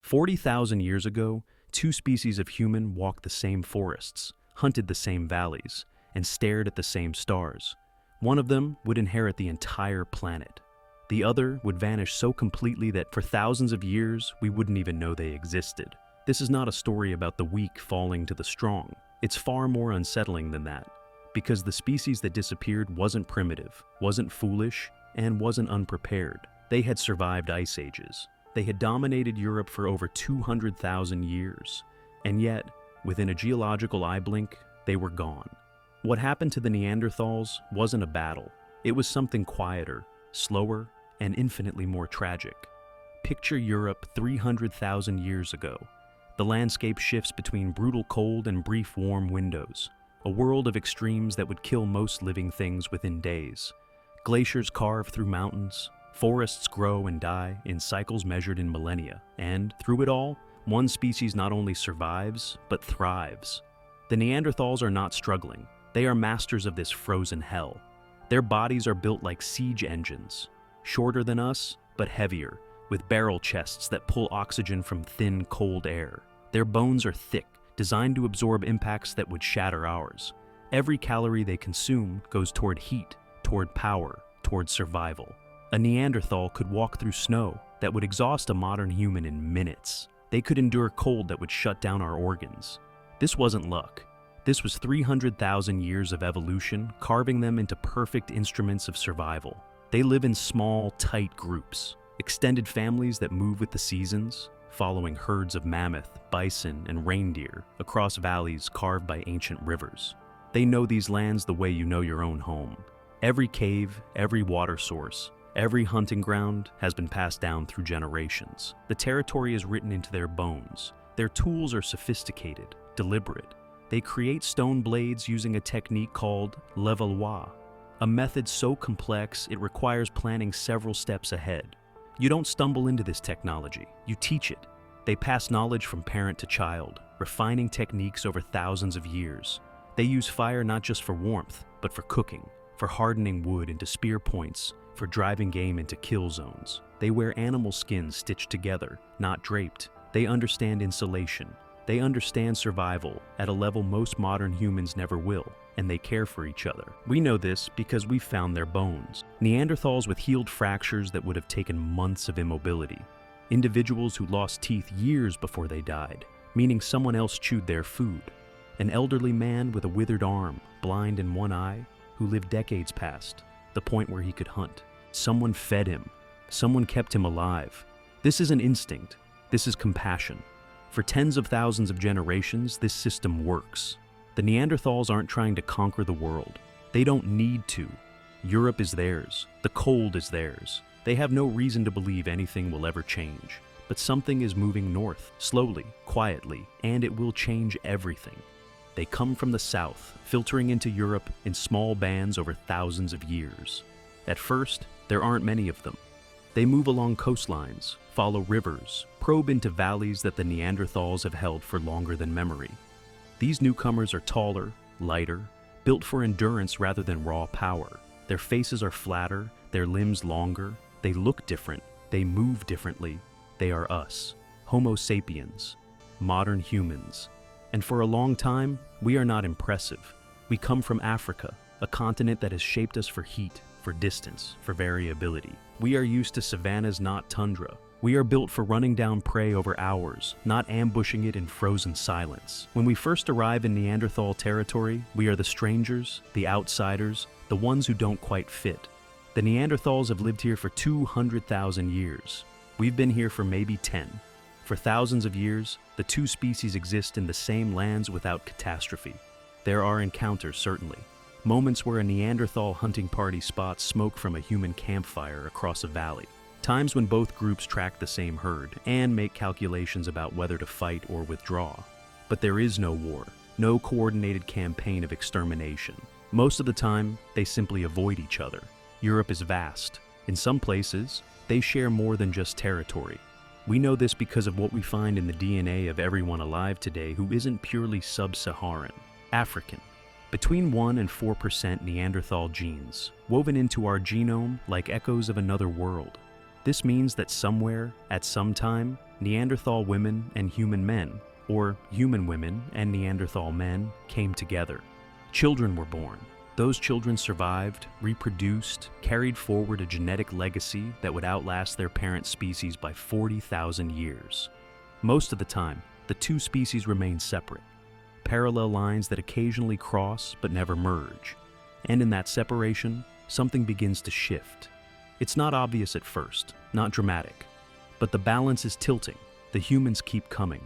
40,000 years ago, two species of human walked the same forests, hunted the same valleys, and stared at the same stars. One of them would inherit the entire planet. The other would vanish so completely that for thousands of years, we wouldn't even know they existed. This is not a story about the weak falling to the strong. It's far more unsettling than that, because the species that disappeared wasn't primitive, wasn't foolish, and wasn't unprepared. They had survived ice ages. They had dominated Europe for over 200,000 years. And yet, within a geological eye blink, they were gone. What happened to the Neanderthals wasn't a battle. It was something quieter, slower, and infinitely more tragic. Picture Europe 300,000 years ago. The landscape shifts between brutal cold and brief warm windows, a world of extremes that would kill most living things within days. Glaciers carve through mountains, forests grow and die in cycles measured in millennia, and through it all, one species not only survives, but thrives. The Neanderthals are not struggling. They are masters of this frozen hell. Their bodies are built like siege engines, shorter than us, but heavier, with barrel chests that pull oxygen from thin, cold air. Their bones are thick, designed to absorb impacts that would shatter ours. Every calorie they consume goes toward heat, toward power, toward survival. A Neanderthal could walk through snow that would exhaust a modern human in minutes. They could endure cold that would shut down our organs. This wasn't luck. This was 300,000 years of evolution, carving them into perfect instruments of survival. They live in small, tight groups, extended families that move with the seasons, following herds of mammoth, bison, and reindeer across valleys carved by ancient rivers. They know these lands the way you know your own home. Every cave, every water source, every hunting ground has been passed down through generations. The territory is written into their bones. Their tools are sophisticated, deliberate. They create stone blades using a technique called levallois, a method so complex it requires planning several steps ahead. You don't stumble into this technology, you teach it. They pass knowledge from parent to child, refining techniques over thousands of years. They use fire not just for warmth, but for cooking, for hardening wood into spear points, for driving game into kill zones. They wear animal skins stitched together, not draped. They understand insulation. They understand survival at a level most modern humans never will, and they care for each other. We know this because we've found their bones. Neanderthals with healed fractures that would have taken months of immobility. Individuals who lost teeth years before they died, meaning someone else chewed their food. An elderly man with a withered arm, blind in one eye, who lived decades past the point where he could hunt. Someone fed him. Someone kept him alive. This isn't instinct. This is compassion. For tens of thousands of generations, this system works. The Neanderthals aren't trying to conquer the world. They don't need to. Europe is theirs. The cold is theirs. They have no reason to believe anything will ever change. But something is moving north, slowly, quietly, and it will change everything. They come from the south, filtering into Europe in small bands over thousands of years. At first, there aren't many of them. They move along coastlines, follow rivers, probe into valleys that the Neanderthals have held for longer than memory. These newcomers are taller, lighter, built for endurance rather than raw power. Their faces are flatter, their limbs longer, they look different, they move differently. They are us, Homo sapiens, modern humans. And for a long time, we are not impressive. We come from Africa, a continent that has shaped us for heat, for distance, for variability. We are used to savannas, not tundra. We are built for running down prey over hours, not ambushing it in frozen silence. When we first arrive in Neanderthal territory, we are the strangers, the outsiders, the ones who don't quite fit. The Neanderthals have lived here for 200,000 years. We've been here for maybe 10. For thousands of years, the two species exist in the same lands without catastrophe. There are encounters, certainly. Moments where a Neanderthal hunting party spots smoke from a human campfire across a valley. Times when both groups track the same herd and make calculations about whether to fight or withdraw. But there is no war, no coordinated campaign of extermination. Most of the time, they simply avoid each other. Europe is vast. In some places, they share more than just territory. We know this because of what we find in the DNA of everyone alive today who isn't purely sub-Saharan, African. Between 1% and 4% Neanderthal genes, woven into our genome like echoes of another world. This means that somewhere, at some time, Neanderthal women and human men, or human women and Neanderthal men, came together. Children were born. Those children survived, reproduced, carried forward a genetic legacy that would outlast their parent species by 40,000 years. Most of the time, the two species remain separate, parallel lines that occasionally cross but never merge. And in that separation, something begins to shift. It's not obvious at first, not dramatic, but the balance is tilting. The humans keep coming,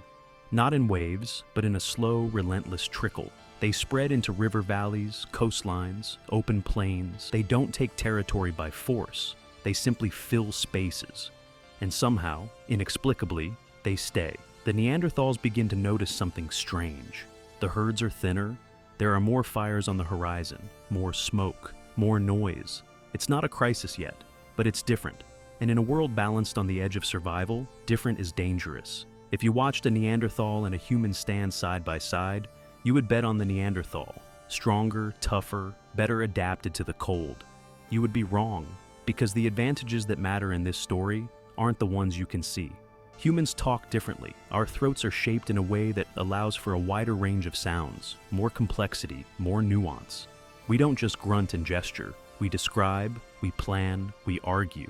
not in waves, but in a slow, relentless trickle. They spread into river valleys, coastlines, open plains. They don't take territory by force. They simply fill spaces. And somehow, inexplicably, they stay. The Neanderthals begin to notice something strange. The herds are thinner. There are more fires on the horizon, more smoke, more noise. It's not a crisis yet, but it's different. And in a world balanced on the edge of survival, different is dangerous. If you watched a Neanderthal and a human stand side by side, you would bet on the Neanderthal, stronger, tougher, better adapted to the cold. You would be wrong, because the advantages that matter in this story aren't the ones you can see. Humans talk differently. Our throats are shaped in a way that allows for a wider range of sounds, more complexity, more nuance. We don't just grunt and gesture. We describe, we plan, we argue.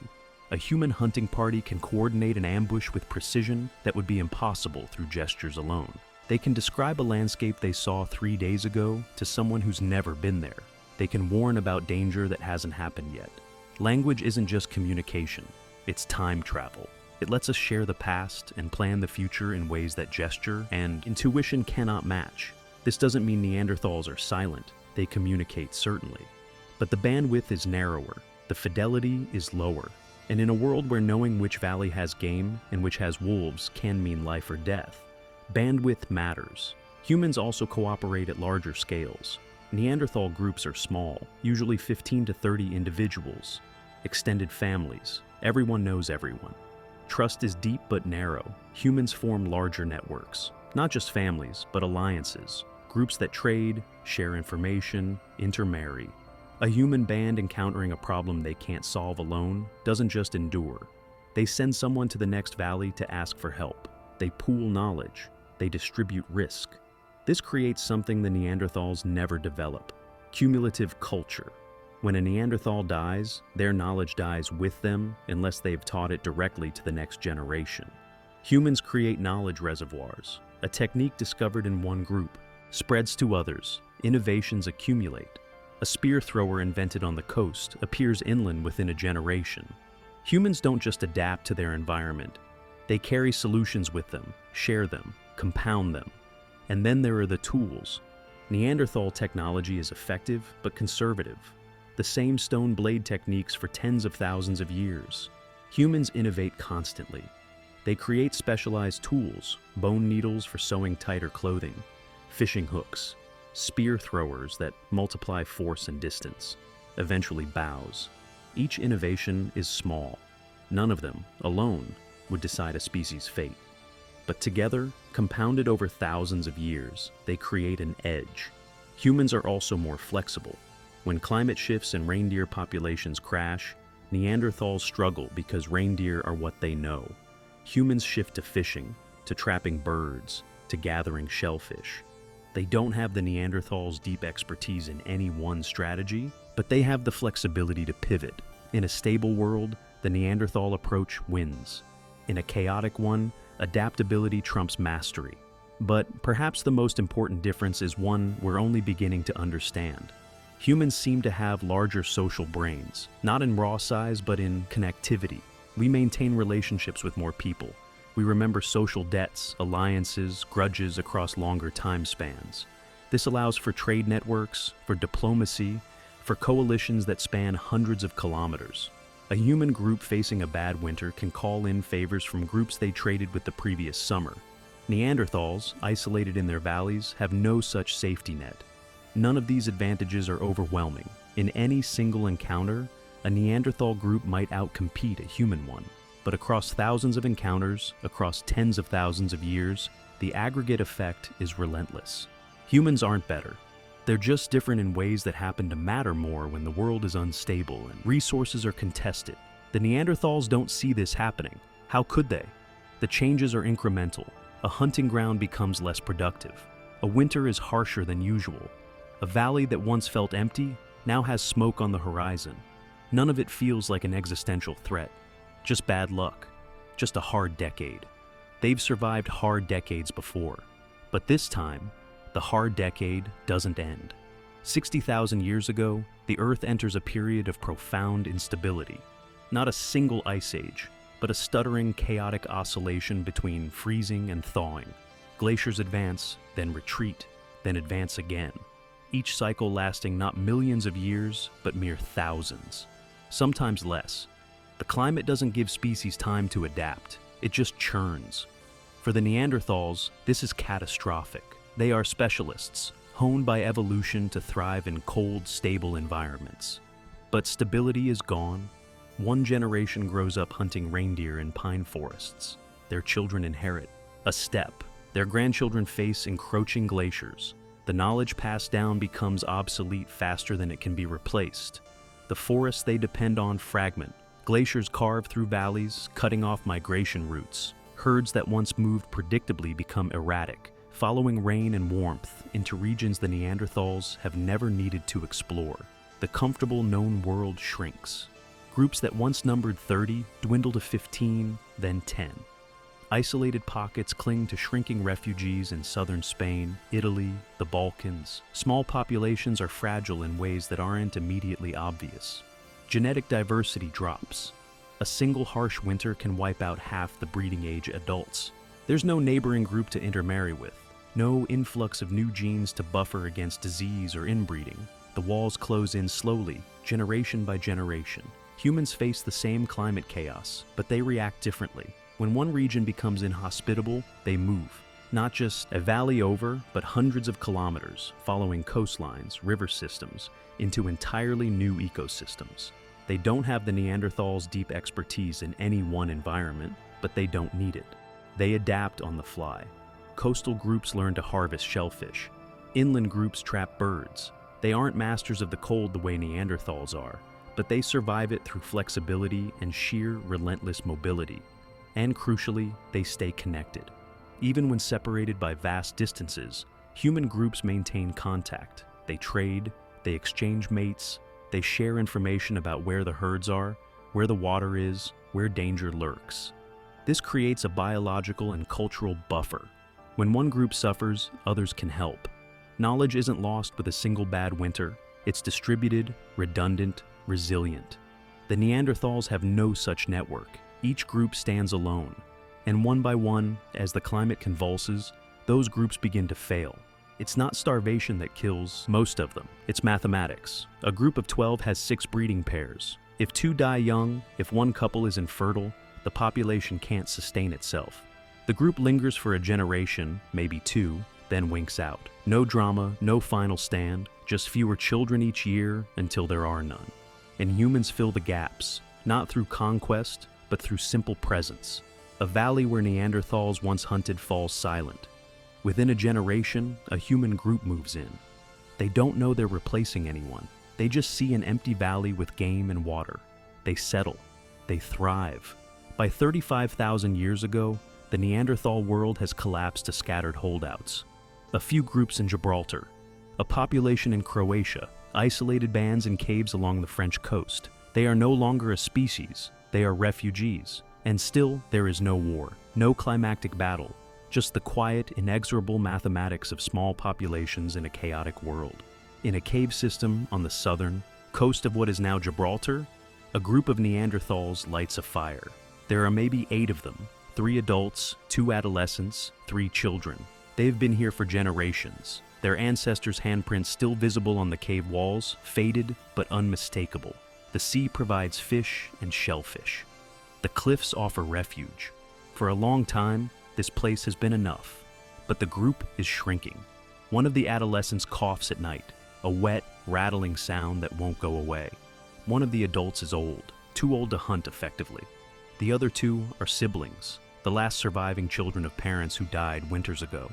A human hunting party can coordinate an ambush with precision that would be impossible through gestures alone. They can describe a landscape they saw 3 days ago to someone who's never been there. They can warn about danger that hasn't happened yet. Language isn't just communication, it's time travel. It lets us share the past and plan the future in ways that gesture and intuition cannot match. This doesn't mean Neanderthals are silent. They communicate, certainly. But the bandwidth is narrower, the fidelity is lower. And in a world where knowing which valley has game and which has wolves can mean life or death, bandwidth matters. Humans also cooperate at larger scales. Neanderthal groups are small, usually 15 to 30 individuals. Extended families. Everyone knows everyone. Trust is deep but narrow. Humans form larger networks. Not just families, but alliances. Groups that trade, share information, intermarry. A human band encountering a problem they can't solve alone doesn't just endure. They send someone to the next valley to ask for help. They pool knowledge. They distribute risk. This creates something the Neanderthals never develop: cumulative culture. When a Neanderthal dies, their knowledge dies with them unless they've taught it directly to the next generation. Humans create knowledge reservoirs. A technique discovered in one group spreads to others. Innovations accumulate. A spear thrower invented on the coast appears inland within a generation. Humans don't just adapt to their environment. They carry solutions with them, share them, compound them. And then there are the tools. Neanderthal technology is effective but conservative. The same stone blade techniques for tens of thousands of years. Humans innovate constantly. They create specialized tools, bone needles for sewing tighter clothing, fishing hooks, spear throwers that multiply force and distance, eventually bows. Each innovation is small. None of them, alone, would decide a species' fate. But together, compounded over thousands of years, they create an edge. Humans are also more flexible. When climate shifts and reindeer populations crash, Neanderthals struggle because reindeer are what they know. Humans shift to fishing, to trapping birds, to gathering shellfish. They don't have the Neanderthals' deep expertise in any one strategy, but they have the flexibility to pivot. In a stable world, the Neanderthal approach wins. In a chaotic one, adaptability trumps mastery. But perhaps the most important difference is one we're only beginning to understand. Humans seem to have larger social brains, not in raw size but in connectivity. We maintain relationships with more people. We remember social debts, alliances, grudges across longer time spans. This allows for trade networks, for diplomacy, for coalitions that span hundreds of kilometers. A human group facing a bad winter can call in favors from groups they traded with the previous summer. Neanderthals, isolated in their valleys, have no such safety net. None of these advantages are overwhelming. In any single encounter, a Neanderthal group might outcompete a human one. But across thousands of encounters, across tens of thousands of years, the aggregate effect is relentless. Humans aren't better. They're just different in ways that happen to matter more when the world is unstable and resources are contested. The Neanderthals don't see this happening. How could they? The changes are incremental. A hunting ground becomes less productive. A winter is harsher than usual. A valley that once felt empty now has smoke on the horizon. None of it feels like an existential threat. Just bad luck. Just a hard decade. They've survived hard decades before. But this time, the hard decade doesn't end. 60,000 years ago, the Earth enters a period of profound instability. Not a single ice age, but a stuttering, chaotic oscillation between freezing and thawing. Glaciers advance, then retreat, then advance again. Each cycle lasting not millions of years, but mere thousands. Sometimes less. The climate doesn't give species time to adapt. It just churns. For the Neanderthals, this is catastrophic. They are specialists, honed by evolution to thrive in cold, stable environments. But stability is gone. One generation grows up hunting reindeer in pine forests. Their children inherit a steppe. Their grandchildren face encroaching glaciers. The knowledge passed down becomes obsolete faster than it can be replaced. The forests they depend on fragment. Glaciers carve through valleys, cutting off migration routes. Herds that once moved predictably become erratic, following rain and warmth into regions the Neanderthals have never needed to explore. The comfortable known world shrinks. Groups that once numbered 30 dwindle to 15, then 10. Isolated pockets cling to shrinking refugees in southern Spain, Italy, the Balkans. Small populations are fragile in ways that aren't immediately obvious. Genetic diversity drops. A single harsh winter can wipe out half the breeding age adults. There's no neighboring group to intermarry with. No influx of new genes to buffer against disease or inbreeding. The walls close in slowly, generation by generation. Humans face the same climate chaos, but they react differently. When one region becomes inhospitable, they move. Not just a valley over, but hundreds of kilometers, following coastlines, river systems, into entirely new ecosystems. They don't have the Neanderthals' deep expertise in any one environment, but they don't need it. They adapt on the fly. Coastal groups learn to harvest shellfish. Inland groups trap birds. They aren't masters of the cold the way Neanderthals are, but they survive it through flexibility and sheer, relentless mobility. And crucially, they stay connected. Even when separated by vast distances, human groups maintain contact. They trade, they exchange mates, they share information about where the herds are, where the water is, where danger lurks. This creates a biological and cultural buffer. When one group suffers, others can help. Knowledge isn't lost with a single bad winter. It's distributed, redundant, resilient. The Neanderthals have no such network. Each group stands alone. And one by one, as the climate convulses, those groups begin to fail. It's not starvation that kills most of them. It's mathematics. A group of 12 has 6 breeding pairs. If 2 die young, if one couple is infertile, the population can't sustain itself. The group lingers for a generation, maybe 2, then winks out. No drama, no final stand, just fewer children each year until there are none. And humans fill the gaps, not through conquest, but through simple presence. A valley where Neanderthals once hunted falls silent. Within a generation, a human group moves in. They don't know they're replacing anyone. They just see an empty valley with game and water. They settle. They thrive. By 35,000 years ago, the Neanderthal world has collapsed to scattered holdouts. A few groups in Gibraltar, a population in Croatia, isolated bands in caves along the French coast. They are no longer a species, they are refugees. And still, there is no war, no climactic battle, just the quiet, inexorable mathematics of small populations in a chaotic world. In a cave system on the southern coast of what is now Gibraltar, a group of Neanderthals lights a fire. There are maybe 8 of them, 3 adults, 2 adolescents, 3 children. They've been here for generations. Their ancestors' handprints still visible on the cave walls, faded but unmistakable. The sea provides fish and shellfish. The cliffs offer refuge. For a long time, this place has been enough, but the group is shrinking. One of the adolescents coughs at night, a wet, rattling sound that won't go away. One of the adults is old, too old to hunt effectively. The other 2 are siblings, the last surviving children of parents who died winters ago.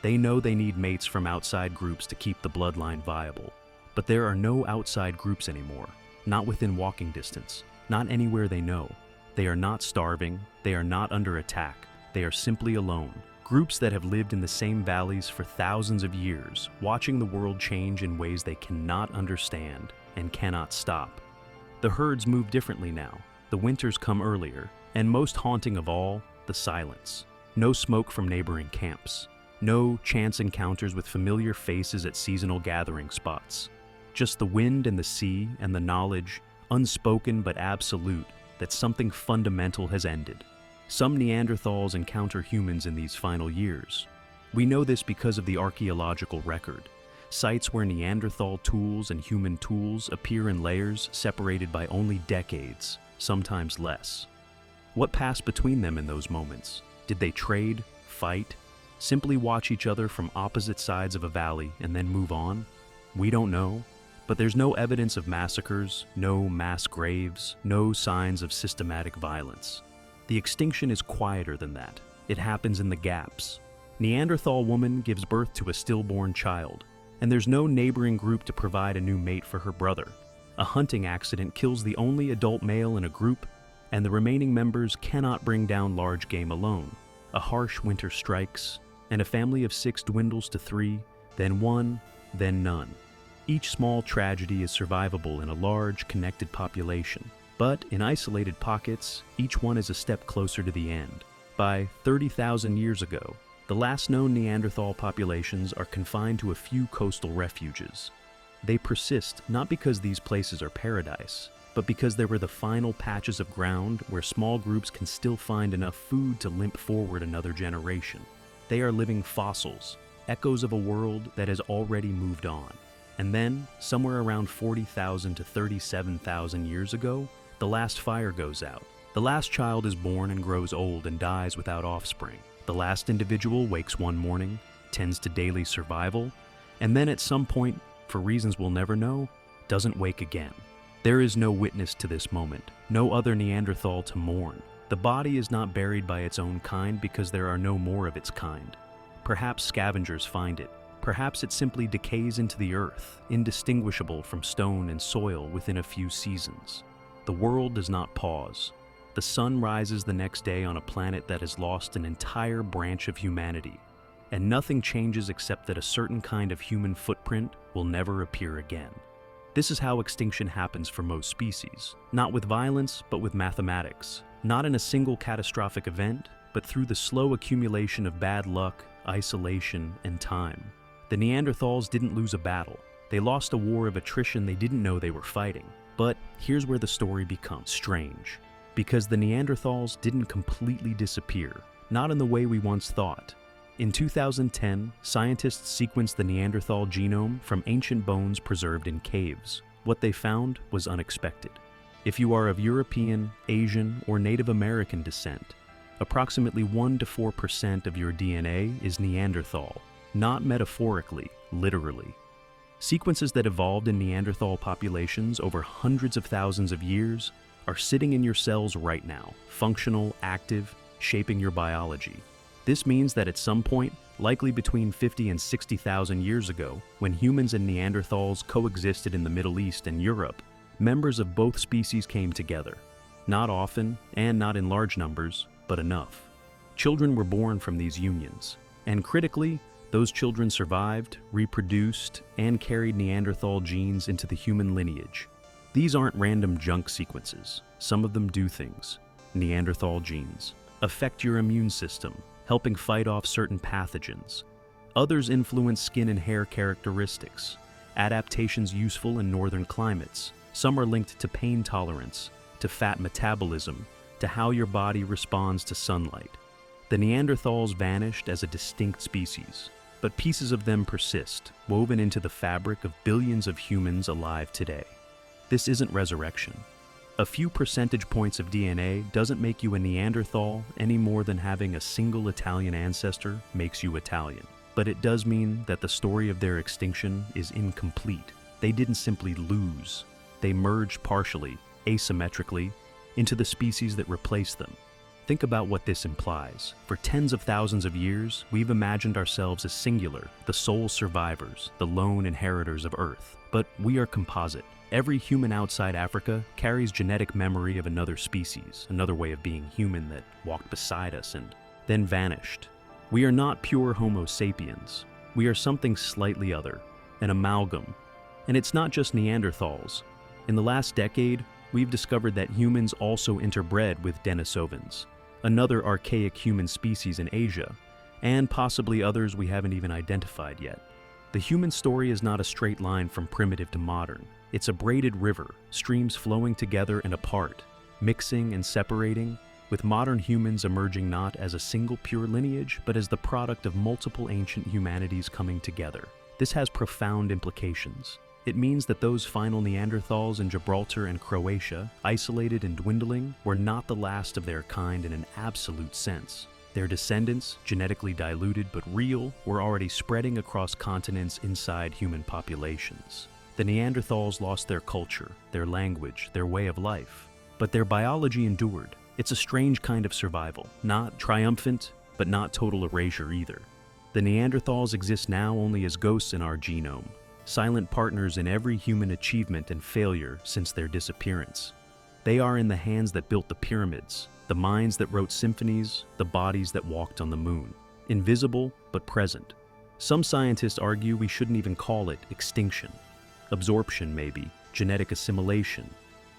They know they need mates from outside groups to keep the bloodline viable, but there are no outside groups anymore, not within walking distance. not anywhere they know. They are not starving, they are not under attack, they are simply alone. Groups that have lived in the same valleys for thousands of years, watching the world change in ways they cannot understand and cannot stop. The herds move differently now. The winters come earlier, and most haunting of all, the silence. No smoke from neighboring camps. No chance encounters with familiar faces at seasonal gathering spots. Just the wind and the sea and the knowledge, unspoken but absolute, that something fundamental has ended. Some Neanderthals encounter humans in these final years. We know this because of the archaeological record. Sites where Neanderthal tools and human tools appear in layers separated by only decades, sometimes less. What passed between them in those moments? Did they trade, fight, simply watch each other from opposite sides of a valley and then move on? We don't know, but there's no evidence of massacres, no mass graves, no signs of systematic violence. The extinction is quieter than that. It happens in the gaps. Neanderthal woman gives birth to a stillborn child, and there's no neighboring group to provide a new mate for her brother. A hunting accident kills the only adult male in a group, and the remaining members cannot bring down large game alone. A harsh winter strikes, and a family of 6 dwindles to 3, then 1, then none. Each small tragedy is survivable in a large, connected population, but in isolated pockets, each one is a step closer to the end. By 30,000 years ago, the last known Neanderthal populations are confined to a few coastal refuges. They persist not because these places are paradise, but because they were the final patches of ground where small groups can still find enough food to limp forward another generation. They are living fossils, echoes of a world that has already moved on. And then, somewhere around 40,000 to 37,000 years ago, the last fire goes out. The last child is born and grows old and dies without offspring. The last individual wakes one morning, tends to daily survival, and then at some point, for reasons we'll never know, doesn't wake again. There is no witness to this moment, no other Neanderthal to mourn. The body is not buried by its own kind because there are no more of its kind. Perhaps scavengers find it. Perhaps it simply decays into the earth, indistinguishable from stone and soil within a few seasons. The world does not pause. The sun rises the next day on a planet that has lost an entire branch of humanity, and nothing changes except that a certain kind of human footprint will never appear again. This is how extinction happens for most species, not with violence, but with mathematics. Not in a single catastrophic event, but through the slow accumulation of bad luck, isolation, and time. The Neanderthals didn't lose a battle. They lost a war of attrition they didn't know they were fighting. But here's where the story becomes strange. Because the Neanderthals didn't completely disappear, not in the way we once thought. In 2010, scientists sequenced the Neanderthal genome from ancient bones preserved in caves. What they found was unexpected. If you are of European, Asian, or Native American descent, approximately 1 to 4% of your DNA is Neanderthal, not metaphorically, literally. Sequences that evolved in Neanderthal populations over hundreds of thousands of years are sitting in your cells right now, functional, active, shaping your biology. This means that at some point, likely between 50 and 60,000 years ago, when humans and Neanderthals coexisted in the Middle East and Europe, members of both species came together. Not often, and not in large numbers, but enough. Children were born from these unions, and critically, those children survived, reproduced, and carried Neanderthal genes into the human lineage. These aren't random junk sequences. Some of them do things. Neanderthal genes affect your immune system, helping fight off certain pathogens. Others influence skin and hair characteristics, adaptations useful in northern climates. Some are linked to pain tolerance, to fat metabolism, to how your body responds to sunlight. The Neanderthals vanished as a distinct species, but pieces of them persist, woven into the fabric of billions of humans alive today. This isn't resurrection. A few percentage points of DNA doesn't make you a Neanderthal any more than having a single Italian ancestor makes you Italian. But it does mean that the story of their extinction is incomplete. They didn't simply lose. They merged partially, asymmetrically, into the species that replaced them. Think about what this implies. For tens of thousands of years, we've imagined ourselves as singular, the sole survivors, the lone inheritors of Earth. but we are composite. Every human outside Africa carries genetic memory of another species, another way of being human that walked beside us and then vanished. We are not pure Homo sapiens. We are something slightly other, an amalgam. And it's not just Neanderthals. In the last decade, we've discovered that humans also interbred with Denisovans, another archaic human species in Asia, and possibly others we haven't even identified yet. The human story is not a straight line from primitive to modern. It's a braided river, streams flowing together and apart, mixing and separating, with modern humans emerging not as a single pure lineage, but as the product of multiple ancient humanities coming together. This has profound implications. It means that those final Neanderthals in Gibraltar and Croatia, isolated and dwindling, were not the last of their kind in an absolute sense. Their descendants, genetically diluted but real, were already spreading across continents inside human populations. The Neanderthals lost their culture, their language, their way of life. But their biology endured. It's a strange kind of survival, not triumphant, but not total erasure either. The Neanderthals exist now only as ghosts in our genome, silent partners in every human achievement and failure since their disappearance. They are in the hands that built the pyramids, the minds that wrote symphonies, the bodies that walked on the moon. Invisible, but present. Some scientists argue we shouldn't even call it extinction. Absorption, maybe, genetic assimilation.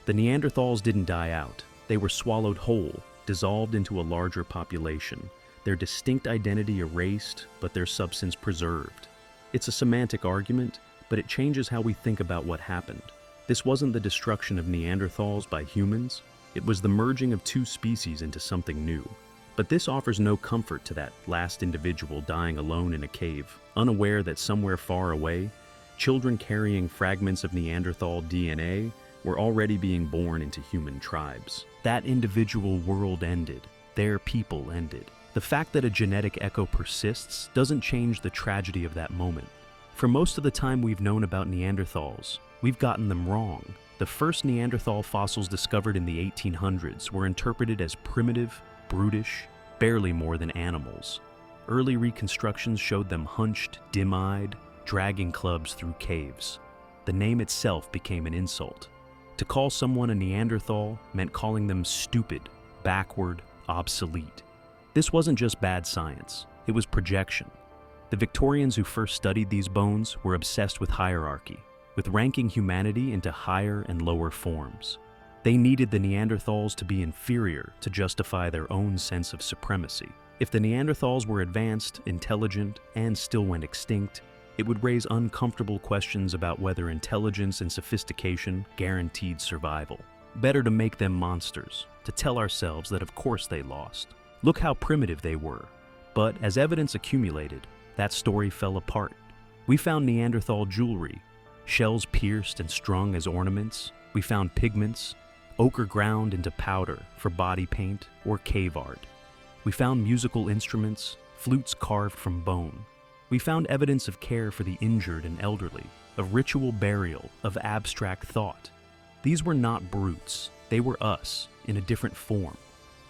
The Neanderthals didn't die out. They were swallowed whole, dissolved into a larger population, their distinct identity erased, but their substance preserved. It's a semantic argument, but it changes how we think about what happened. This wasn't the destruction of Neanderthals by humans, it was the merging of two species into something new. But this offers no comfort to that last individual dying alone in a cave, unaware that somewhere far away, children carrying fragments of Neanderthal DNA were already being born into human tribes. That individual world ended. Their people ended. The fact that a genetic echo persists doesn't change the tragedy of that moment. For most of the time we've known about Neanderthals, we've gotten them wrong. The first Neanderthal fossils discovered in the 1800s were interpreted as primitive, brutish, barely more than animals. Early reconstructions showed them hunched, dim-eyed, dragging clubs through caves. The name itself became an insult. To call someone a Neanderthal meant calling them stupid, backward, obsolete. This wasn't just bad science, it was projection. The Victorians who first studied these bones were obsessed with hierarchy, with ranking humanity into higher and lower forms. They needed the Neanderthals to be inferior to justify their own sense of supremacy. If the Neanderthals were advanced, intelligent, and still went extinct, it would raise uncomfortable questions about whether intelligence and sophistication guaranteed survival. Better to make them monsters, to tell ourselves that of course they lost. Look how primitive they were. But as evidence accumulated, that story fell apart. We found Neanderthal jewelry, shells pierced and strung as ornaments. We found pigments, ochre ground into powder for body paint or cave art. We found musical instruments, flutes carved from bone. We found evidence of care for the injured and elderly, of ritual burial, of abstract thought. These were not brutes, they were us, in a different form.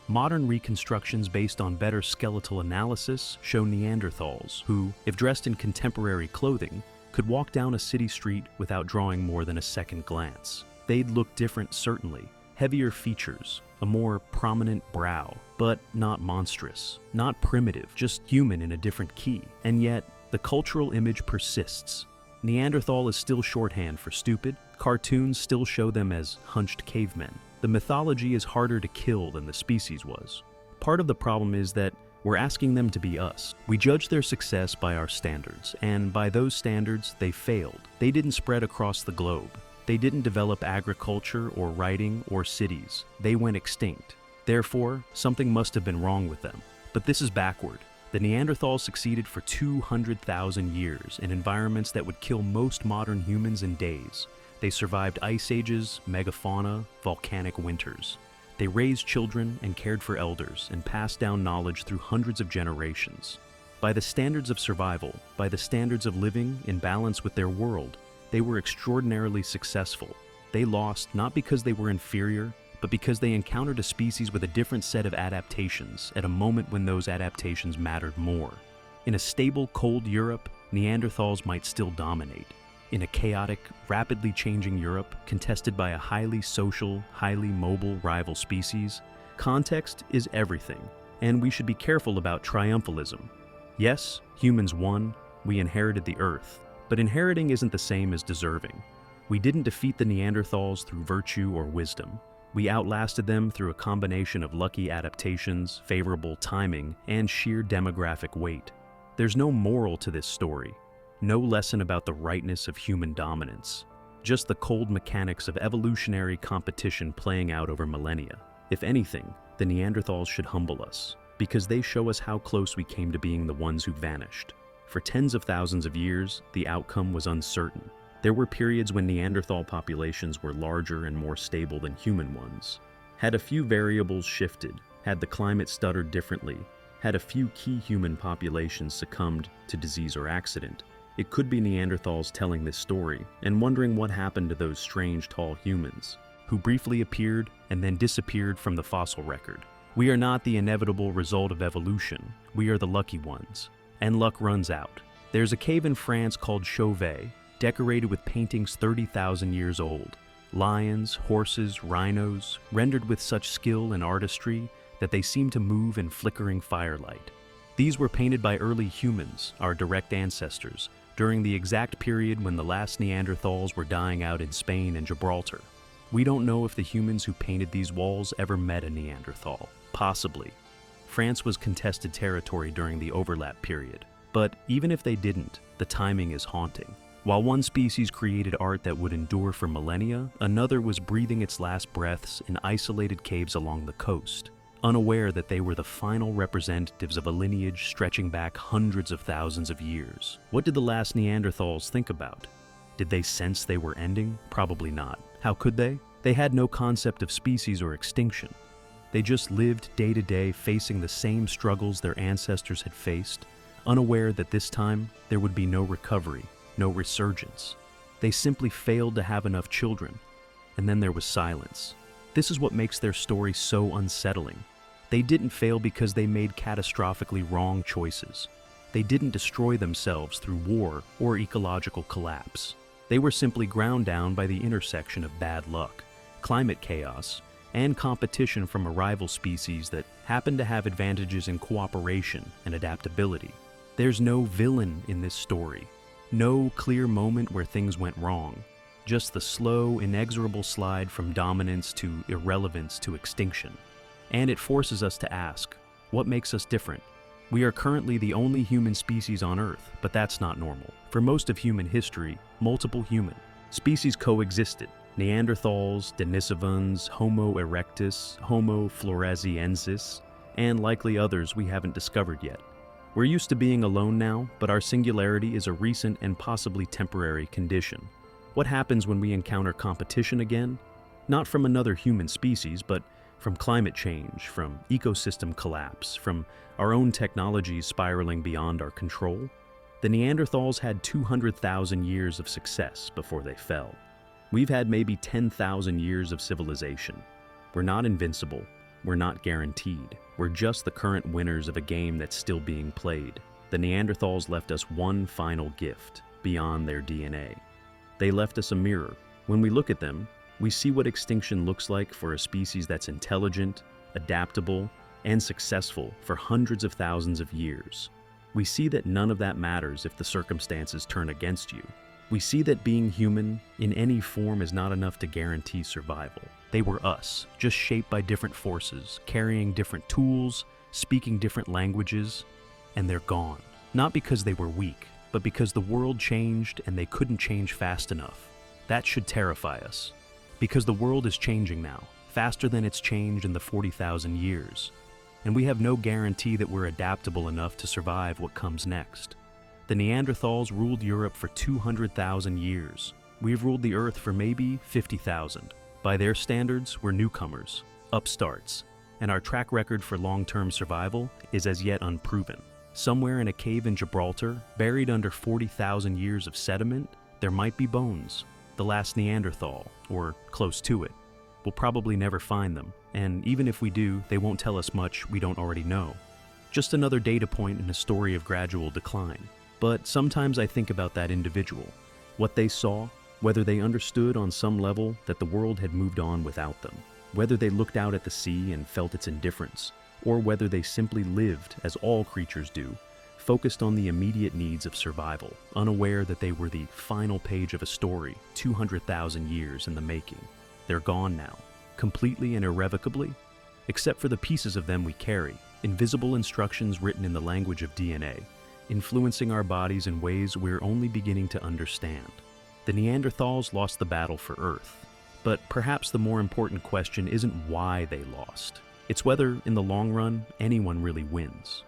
Modern reconstructions based on better skeletal analysis show Neanderthals who, if dressed in contemporary clothing, could walk down a city street without drawing more than a second glance. They'd look different certainly, heavier features, a more prominent brow, but not monstrous, not primitive, just human in a different key. And yet, the cultural image persists. Neanderthal is still shorthand for stupid, cartoons still show them as hunched cavemen. The mythology is harder to kill than the species was. Part of the problem is that we're asking them to be us. We judge their success by our standards, and by those standards, they failed. They didn't spread across the globe. They didn't develop agriculture or writing or cities. They went extinct. Therefore, something must have been wrong with them. But this is backward. The Neanderthals succeeded for 200,000 years in environments that would kill most modern humans in days. They survived ice ages, megafauna, volcanic winters. They raised children and cared for elders and passed down knowledge through hundreds of generations. By the standards of survival, by the standards of living in balance with their world, they were extraordinarily successful. They lost not because they were inferior, but because they encountered a species with a different set of adaptations at a moment when those adaptations mattered more. In a stable, cold Europe, Neanderthals might still dominate. in a chaotic, rapidly changing Europe contested by a highly social, highly mobile rival species, context is everything, and we should be careful about triumphalism. Yes, humans won, we inherited the Earth, but inheriting isn't the same as deserving. We didn't defeat the Neanderthals through virtue or wisdom. We outlasted them through a combination of lucky adaptations, favorable timing, and sheer demographic weight. There's no moral to this story, no lesson about the rightness of human dominance, just the cold mechanics of evolutionary competition playing out over millennia. If anything, the Neanderthals should humble us, because they show us how close we came to being the ones who vanished. For tens of thousands of years, the outcome was uncertain. There were periods when Neanderthal populations were larger and more stable than human ones. Had a few variables shifted, had the climate stuttered differently, had a few key human populations succumbed to disease or accident, it could be Neanderthals telling this story and wondering what happened to those strange tall humans, who briefly appeared and then disappeared from the fossil record. We are not the inevitable result of evolution, we are the lucky ones. And luck runs out. There's a cave in France called Chauvet, decorated with paintings 30,000 years old. Lions, horses, rhinos, rendered with such skill and artistry that they seem to move in flickering firelight. These were painted by early humans, our direct ancestors, during the exact period when the last Neanderthals were dying out in Spain and Gibraltar. We don't know if the humans who painted these walls ever met a Neanderthal. Possibly. France was contested territory during the overlap period. But even if they didn't, the timing is haunting. While one species created art that would endure for millennia, another was breathing its last breaths in isolated caves along the coast, unaware that they were the final representatives of a lineage stretching back hundreds of thousands of years. What did the last Neanderthals think about? Did they sense they were ending? Probably not. How could they? They had no concept of species or extinction. They just lived day to day facing the same struggles their ancestors had faced, unaware that this time there would be no recovery, no resurgence. They simply failed to have enough children, and then there was silence. This is what makes their story so unsettling. They didn't fail because they made catastrophically wrong choices. They didn't destroy themselves through war or ecological collapse. They were simply ground down by the intersection of bad luck, climate chaos, and competition from a rival species that happened to have advantages in cooperation and adaptability. There's no villain in this story, no clear moment where things went wrong, just the slow, inexorable slide from dominance to irrelevance to extinction. And it forces us to ask, what makes us different? We are currently the only human species on Earth, but that's not normal. For most of human history, multiple human species coexisted. Neanderthals, Denisovans, Homo erectus, Homo floresiensis, and likely others we haven't discovered yet. We're used to being alone now, but our singularity is a recent and possibly temporary condition. What happens when we encounter competition again? Not from another human species, but from climate change, from ecosystem collapse, from our own technologies spiraling beyond our control. The Neanderthals had 200,000 years of success before they fell. We've had maybe 10,000 years of civilization. We're not invincible. We're not guaranteed. We're just the current winners of a game that's still being played. The Neanderthals left us one final gift beyond their DNA. They left us a mirror. When we look at them, we see what extinction looks like for a species that's intelligent, adaptable, and successful for hundreds of thousands of years. We see that none of that matters if the circumstances turn against you. We see that being human in any form is not enough to guarantee survival. They were us, just shaped by different forces, carrying different tools, speaking different languages, and they're gone. Not because they were weak, but because the world changed and they couldn't change fast enough. That should terrify us. Because the world is changing now, faster than it's changed in the 40,000 years. And we have no guarantee that we're adaptable enough to survive what comes next. The Neanderthals ruled Europe for 200,000 years. We've ruled the Earth for maybe 50,000. By their standards, we're newcomers, upstarts, and our track record for long-term survival is as yet unproven. Somewhere in a cave in Gibraltar, buried under 40,000 years of sediment, there might be bones. The last Neanderthal, or close to it. We'll probably never find them, and even if we do, they won't tell us much we don't already know. Just another data point in a story of gradual decline. But sometimes I think about that individual, What they saw, whether they understood on some level that the world had moved on without them, whether they looked out at the sea and felt its indifference, or whether they simply lived as all creatures do, focused on the immediate needs of survival, unaware that they were the final page of a story 200,000 years in the making. They're gone now, completely and irrevocably, except for the pieces of them we carry, invisible instructions written in the language of DNA, influencing our bodies in ways we're only beginning to understand. The Neanderthals lost the battle for Earth, but perhaps the more important question isn't why they lost. It's whether, in the long run, anyone really wins.